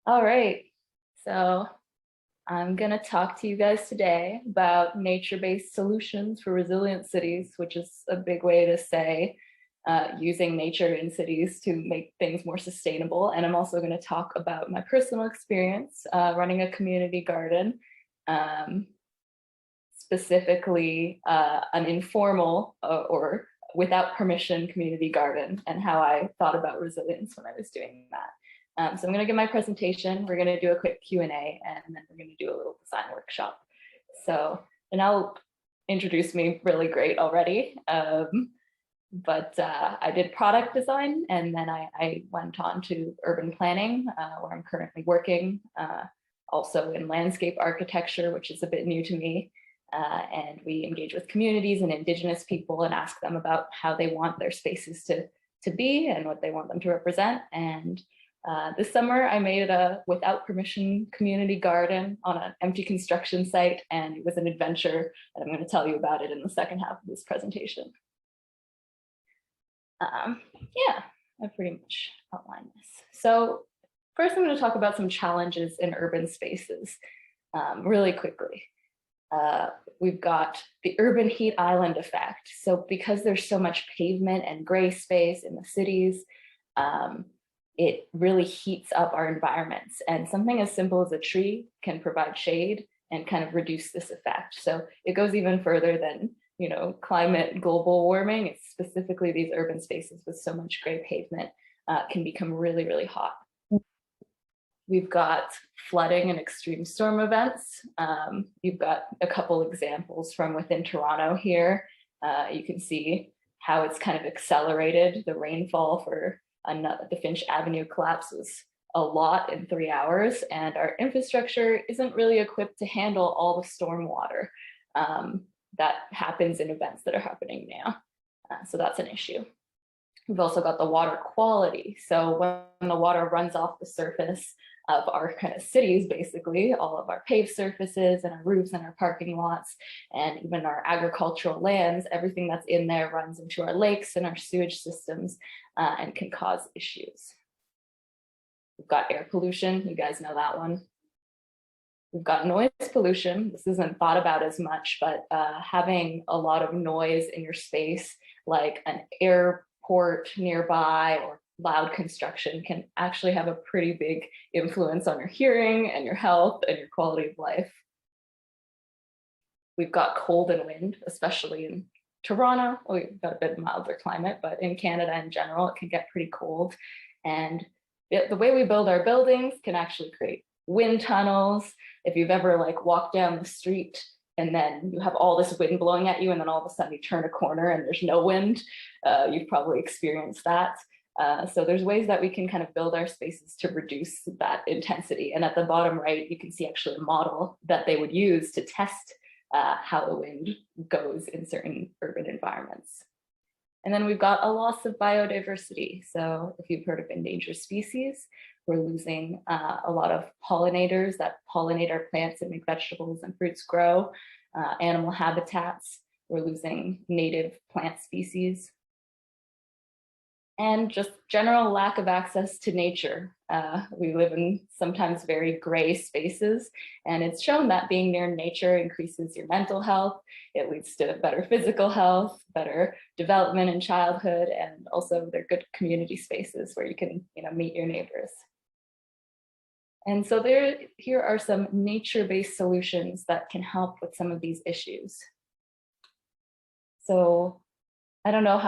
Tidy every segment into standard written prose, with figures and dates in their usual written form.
All right, so I'm going to talk to you guys today about nature-based solutions for resilient cities, which is a big way to say using nature in cities to make things more sustainable. And I'm also going to talk about my personal experience running a community garden, um, specifically an informal or without permission community garden, and how I thought about resilience when I was doing that. So I'm going to give my presentation. We're going to do a quick Q&A, and then we're going to do a little design workshop. So, and I'll introduce me really great already. But I did product design, and then I went on to urban planning, where I'm currently working, also in landscape architecture, which is a bit new to me. And we engage with communities and indigenous people and ask them about how they want their spaces to be and what they want them to represent. And this summer I made a without permission community garden on an empty construction site, and it was an adventure, and I'm going to tell you about it in the second half of this presentation. Yeah, I pretty much outlined this. So first I'm going to talk about some challenges in urban spaces really quickly. We've got the urban heat island effect. So because there's so much pavement and gray space in the cities, it really heats up our environments. And something as simple as a tree can provide shade and kind of reduce this effect. So it goes even further than, you know, climate global warming. It's specifically these urban spaces with so much gray pavement can become really, really hot. We've got flooding and extreme storm events. You've got a couple examples from within Toronto here. You can see how it's kind of accelerated. The rainfall for the Finch Avenue collapse was a lot in 3 hours, and our infrastructure isn't really equipped to handle all the storm water that happens in events that are happening now. So that's an issue. We've also got the water quality. So when the water runs off the surface of our kind of cities, basically, all of our paved surfaces and our roofs and our parking lots and even our agricultural lands, everything that's in there runs into our lakes and our sewage systems and can cause issues. We've got air pollution. You guys know that one. We've got noise pollution. This isn't thought about as much, but having a lot of noise in your space, like an airport nearby or loud construction, can actually have a pretty big influence on your hearing and your health and your quality of life. We've got cold and wind, especially in Toronto. We've got a bit milder climate, but in Canada in general, it can get pretty cold. And the way we build our buildings can actually create wind tunnels. If you've ever like walked down the street and then you have all this wind blowing at you, and then all of a sudden you turn a corner and there's no wind, you've probably experienced that. So there's ways that we can kind of build our spaces to reduce that intensity. And at the bottom right, you can see actually a model that they would use to test how the wind goes in certain urban environments. And then we've got a loss of biodiversity. So if you've heard of endangered species, we're losing a lot of pollinators that pollinate our plants and make vegetables and fruits grow, animal habitats. We're losing native plant species. And just general lack of access to nature. We live in sometimes very gray spaces, and it's shown that being near nature increases your mental health. It leads to better physical health, better development in childhood, and also they're good community spaces where you can, you know, meet your neighbors. And so here are some nature-based solutions that can help with some of these issues. So I don't know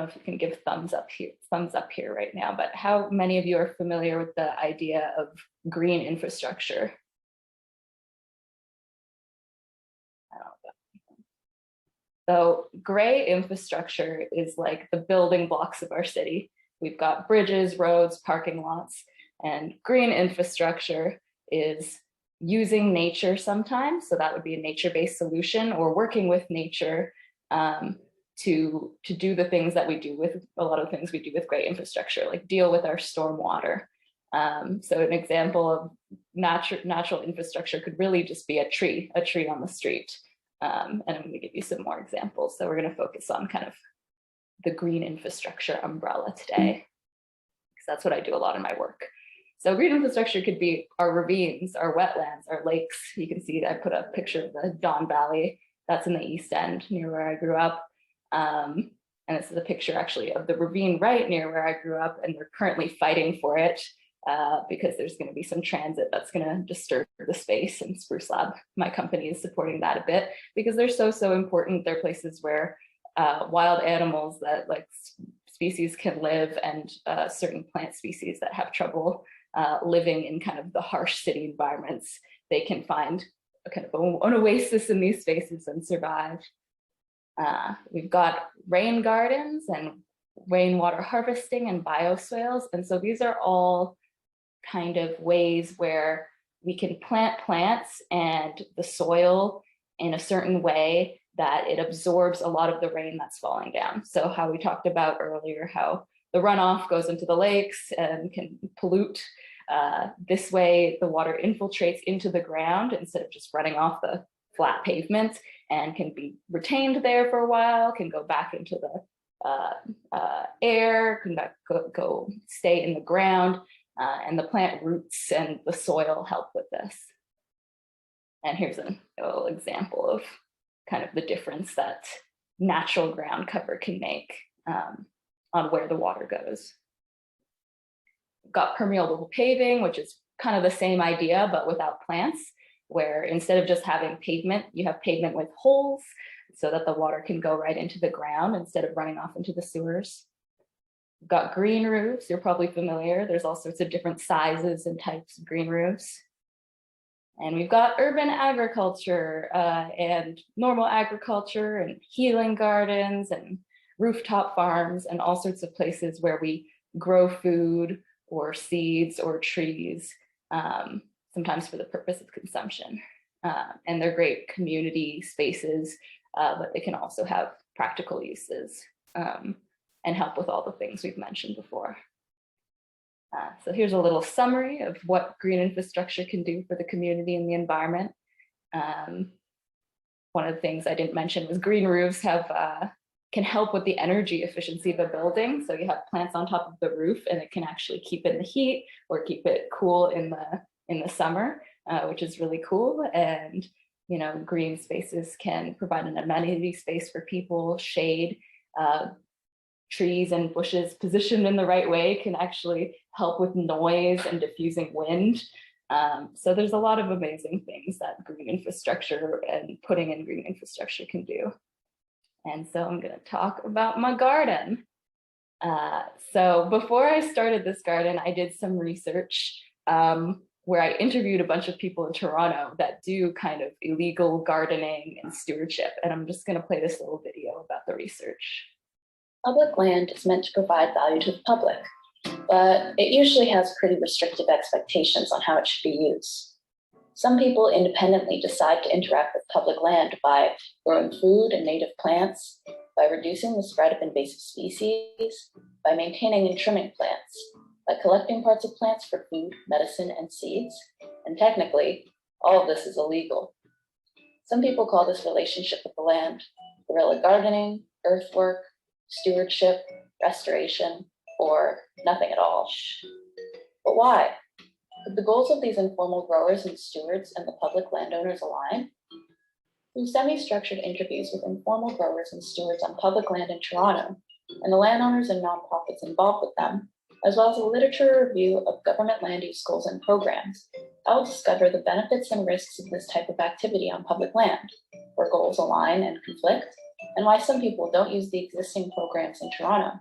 if you can give thumbs up here right now, but how many of you are familiar with the idea of green infrastructure? I don't know. So gray infrastructure is like the building blocks of our city. We've got bridges, roads, parking lots, and green infrastructure is using nature sometimes. So that would be a nature-based solution, or working with nature to do the things that we do with a lot of things we do with gray infrastructure, like deal with our storm water. So an example of natural infrastructure could really just be a tree on the street. And I'm going to give you some more examples. So we're going to focus on kind of the green infrastructure umbrella today, because that's what I do a lot in my work. So green infrastructure could be our ravines, our wetlands, our lakes. You can see I put a picture of the Don Valley. That's in the East End near where I grew up. And this is a picture actually of the ravine right near where I grew up, and they're currently fighting for it because there's going to be some transit that's going to disturb the space. And Spruce Lab, my company, is supporting that a bit because they're so important. They're places where wild animals that like species can live, and certain plant species that have trouble living in kind of the harsh city environments, they can find a kind of an oasis in these spaces and survive. We've got rain gardens and rainwater harvesting and bioswales. And so these are all kind of ways where we can plant plants and the soil in a certain way that it absorbs a lot of the rain that's falling down. So how we talked about earlier, how the runoff goes into the lakes and can pollute. This way, the water infiltrates into the ground instead of just running off the flat pavement, and can be retained there for a while, can go back into the air, can go stay in the ground, and the plant roots and the soil help with this. And here's a little example of kind of the difference that natural ground cover can make on where the water goes. We've got permeable paving, which is kind of the same idea, but without plants, where instead of just having pavement, you have pavement with holes so that the water can go right into the ground instead of running off into the sewers. We've got green roofs, you're probably familiar. There's all sorts of different sizes and types of green roofs. And we've got urban agriculture and normal agriculture and healing gardens and rooftop farms and all sorts of places where we grow food or seeds or trees, sometimes for the purpose of consumption. And they're great community spaces, but they can also have practical uses and help with all the things we've mentioned before. So here's a little summary of what green infrastructure can do for the community and the environment. One of the things I didn't mention was green roofs can help with the energy efficiency of a building. So you have plants on top of the roof, and it can actually keep in the heat or keep it cool in the summer, which is really cool. And green spaces can provide an amenity space for people, shade. Trees and bushes positioned in the right way can actually help with noise and diffusing wind. So there's a lot of amazing things that green infrastructure and putting in green infrastructure can do. And so I'm going to talk about my garden. So before I started this garden, I did some research where I interviewed a bunch of people in Toronto that do kind of illegal gardening and stewardship. And I'm just going to play this little video about the research. Public land is meant to provide value to the public, but it usually has pretty restrictive expectations on how it should be used. Some people independently decide to interact with public land by growing food and native plants, by reducing the spread of invasive species, by maintaining and trimming plants, by collecting parts of plants for food, medicine, and seeds, and technically, all of this is illegal. Some people call this relationship with the land guerrilla gardening, earthwork, stewardship, restoration, or nothing at all. But why? Could the goals of these informal growers and stewards and the public landowners align? Through semi-structured interviews with informal growers and stewards on public land in Toronto, and the landowners and nonprofits involved with them, as well as a literature review of government land use goals and programs, I will discover the benefits and risks of this type of activity on public land, where goals align and conflict, and why some people don't use the existing programs in Toronto.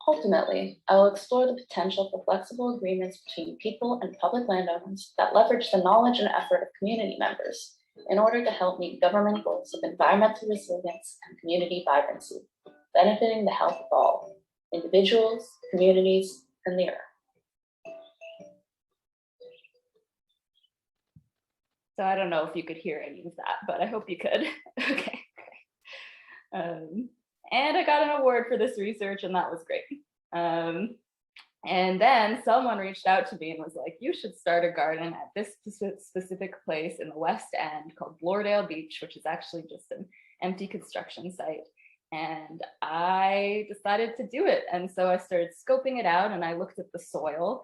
Ultimately, I will explore the potential for flexible agreements between people and public landowners that leverage the knowledge and effort of community members in order to help meet government goals of environmental resilience and community vibrancy, benefiting the health of all, individuals, communities, and the earth. So I don't know if you could hear any of that, but I hope you could. Okay. And I got an award for this research, and that was great. And then someone reached out to me and was like, you should start a garden at this specific place in the West End called Bloordale Beach, which is actually just an empty construction site. And I decided to do it. And so I started scoping it out, and I looked at the soil,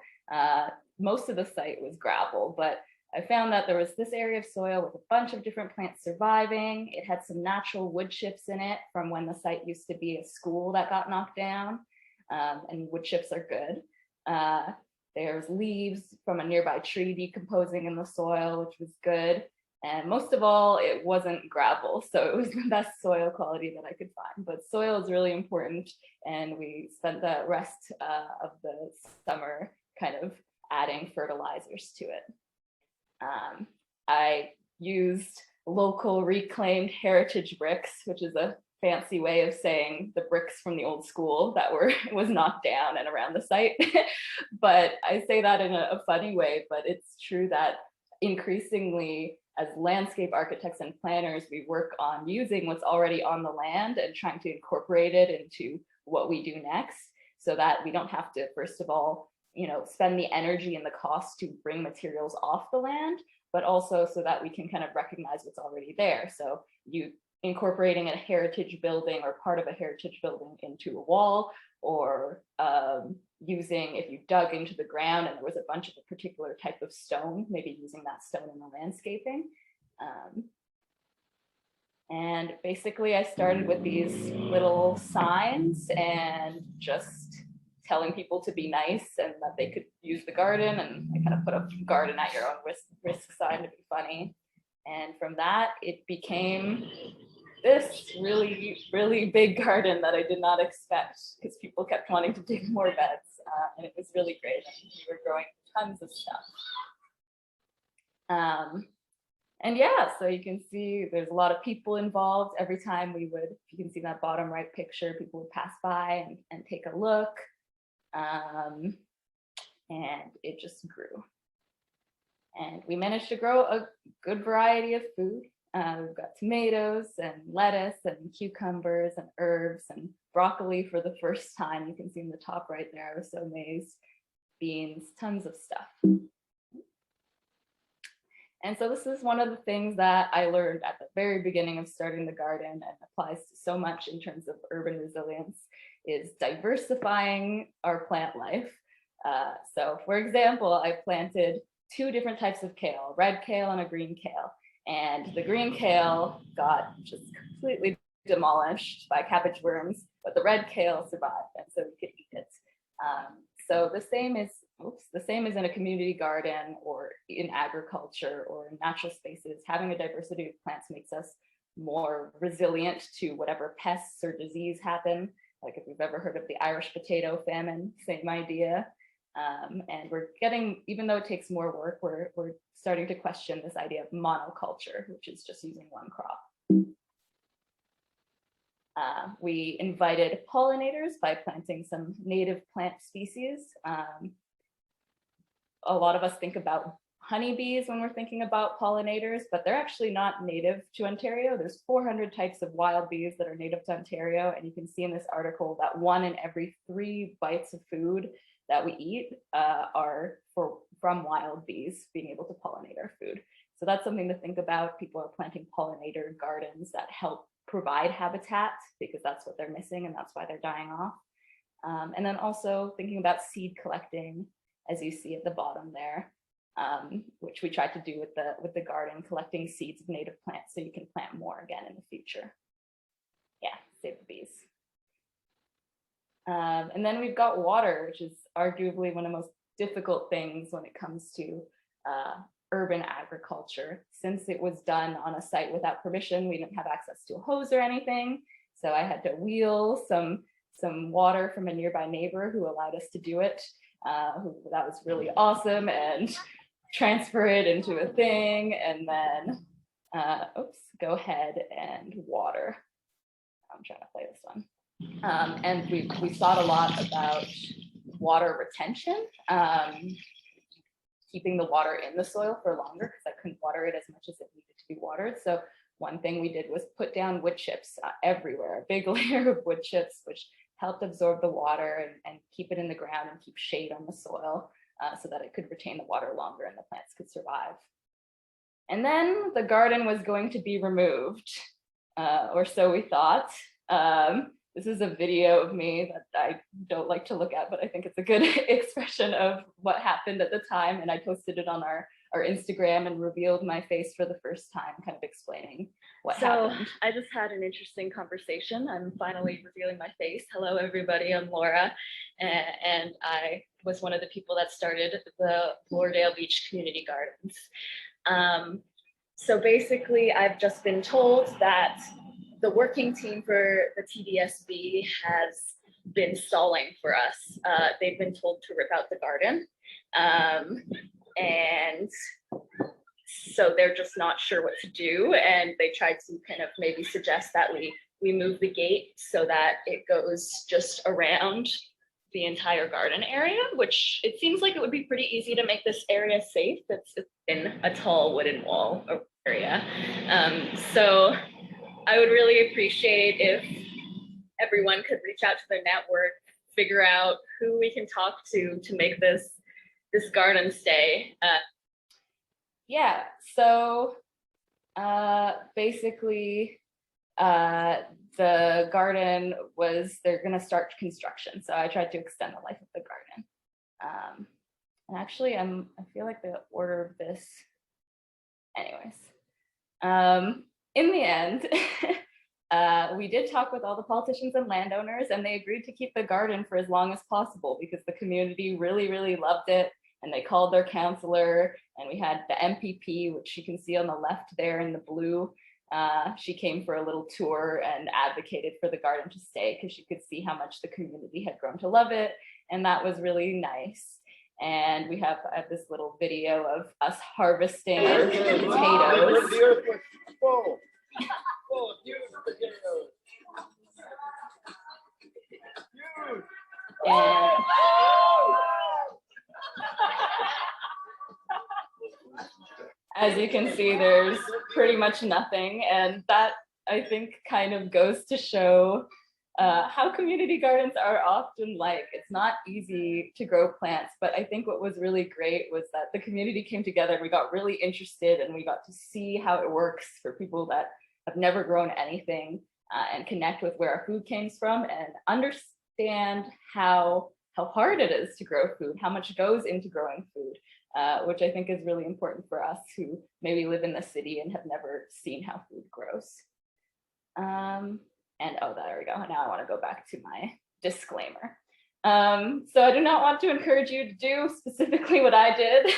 Most of the site was gravel, but I found that there was this area of soil with a bunch of different plants surviving. It had some natural wood chips in it from when the site used to be a school that got knocked down, and wood chips are good. There's leaves from a nearby tree decomposing in the soil, which was good. And most of all, it wasn't gravel, so it was the best soil quality that I could find. But soil is really important, and we spent the rest of the summer kind of adding fertilizers to it. I used local reclaimed heritage bricks, which is a fancy way of saying the bricks from the old school that was knocked down and around the site. But I say that in a funny way, but it's true that increasingly as landscape architects and planners, we work on using what's already on the land and trying to incorporate it into what we do next, so that we don't have to, first of all, spend the energy and the cost to bring materials off the land, but also so that we can kind of recognize what's already there. So you incorporating a heritage building or part of a heritage building into a wall, or using, if you dug into the ground and there was a bunch of a particular type of stone, maybe using that stone in the landscaping. And basically I started with these little signs and just telling people to be nice and that they could use the garden, and I kind of put a garden at your own risk sign to be funny. And from that, it became this really, really big garden that I did not expect, because people kept wanting to dig more beds, and it was really great. And we were growing tons of stuff. And yeah, so you can see there's a lot of people involved. Every time we would, if you can see that bottom right picture, people would pass by and take a look. And it just grew. And we managed to grow a good variety of food. We've got tomatoes and lettuce and cucumbers and herbs and broccoli for the first time. You can see in the top right there, I was so amazed. Beans, tons of stuff. And so this is one of the things that I learned at the very beginning of starting the garden, and applies to so much in terms of urban resilience, is diversifying our plant life. So for example, I planted 2 different types of kale, red kale and a green kale. And the green kale got just completely demolished by cabbage worms, but the red kale survived, and so we could eat it. So the same is in a community garden or in agriculture or in natural spaces. Having a diversity of plants makes us more resilient to whatever pests or disease happen. Like if you've ever heard of the Irish potato famine, same idea. And we're getting, even though it takes more work, we're starting to question this idea of monoculture, which is just using one crop. We invited pollinators by planting some native plant species. A lot of us think about honeybees when we're thinking about pollinators, but they're actually not native to Ontario. There's 400 types of wild bees that are native to Ontario, and you can see in this article that 1 in every 3 bites of food that we eat are from wild bees being able to pollinate our food. So that's something to think about. People are planting pollinator gardens that help provide habitat, because that's what they're missing and that's why they're dying off. And then also thinking about seed collecting, as you see at the bottom there, which we tried to do with the garden, collecting seeds of native plants so you can plant more again in the future. Yeah, save the bees. And then we've got water, which is arguably one of the most difficult things when it comes to urban agriculture. Since it was done on a site without permission, we didn't have access to a hose or anything. So I had to wheel some water from a nearby neighbor who allowed us to do it. That was really awesome, and transfer it into a thing, and then, go ahead and water. I'm trying to play this one. And we thought a lot about water retention, keeping the water in the soil for longer, because I couldn't water it as much as it needed to be watered. So one thing we did was put down wood chips everywhere, a big layer of wood chips, which helped absorb the water and keep it in the ground and keep shade on the soil, so that it could retain the water longer and the plants could survive. And then the garden was going to be removed, or so we thought. this is a video of me that I don't like to look at, but I think it's a good expression of what happened at the time. And I posted it on our Instagram and revealed my face for the first time, kind of explaining what happened. I just had an interesting conversation. I'm finally revealing my face. Hello, everybody. I'm Laura, and I was one of the people that started the Floridale Beach Community Gardens. So basically, I've just been told that the working team for the TDSB has been stalling for us. They've been told to rip out the garden. And so they're just not sure what to do. And they tried to kind of maybe suggest that we move the gate so that it goes just around the entire garden area, which it seems like it would be pretty easy to make this area safe. It's in a tall wooden wall area. So I would really appreciate if everyone could reach out to their network, figure out who we can talk to make this garden stay. Yeah, so basically the garden they're gonna start construction. So I tried to extend the life of the garden. And actually I feel like the order of this, anyways. In the end, we did talk with all the politicians and landowners, and they agreed to keep the garden for as long as possible because the community really, really loved it. And they called their counselor, and we had the MPP, which you can see on the left there in the blue. She came for a little tour and advocated for the garden to stay because she could see how much the community had grown to love it. And that was really nice. And we have this little video of us harvesting our potatoes. And as you can see, there's pretty much nothing. And that, I think, kind of goes to show how community gardens are often like. It's not easy to grow plants, but I think what was really great was that the community came together and we got really interested and we got to see how it works for people that have never grown anything and connect with where our food came from and understand how hard it is to grow food, how much goes into growing food, which I think is really important for us who maybe live in the city and have never seen how food grows. And oh, there we go. Now I want to go back to my disclaimer. So I do not want to encourage you to do specifically what I did,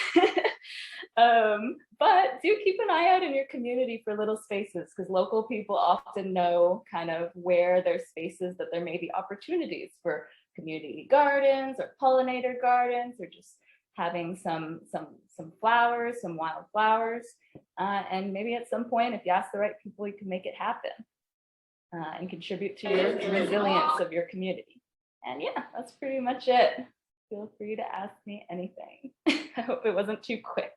but do keep an eye out in your community for little spaces because local people often know kind of where there's spaces that there may be opportunities for community gardens or pollinator gardens or just having some flowers, some wild flowers. And maybe at some point, if you ask the right people, you can make it happen and contribute to your resilience of your community. And yeah, that's pretty much it. Feel free to ask me anything. I hope it wasn't too quick.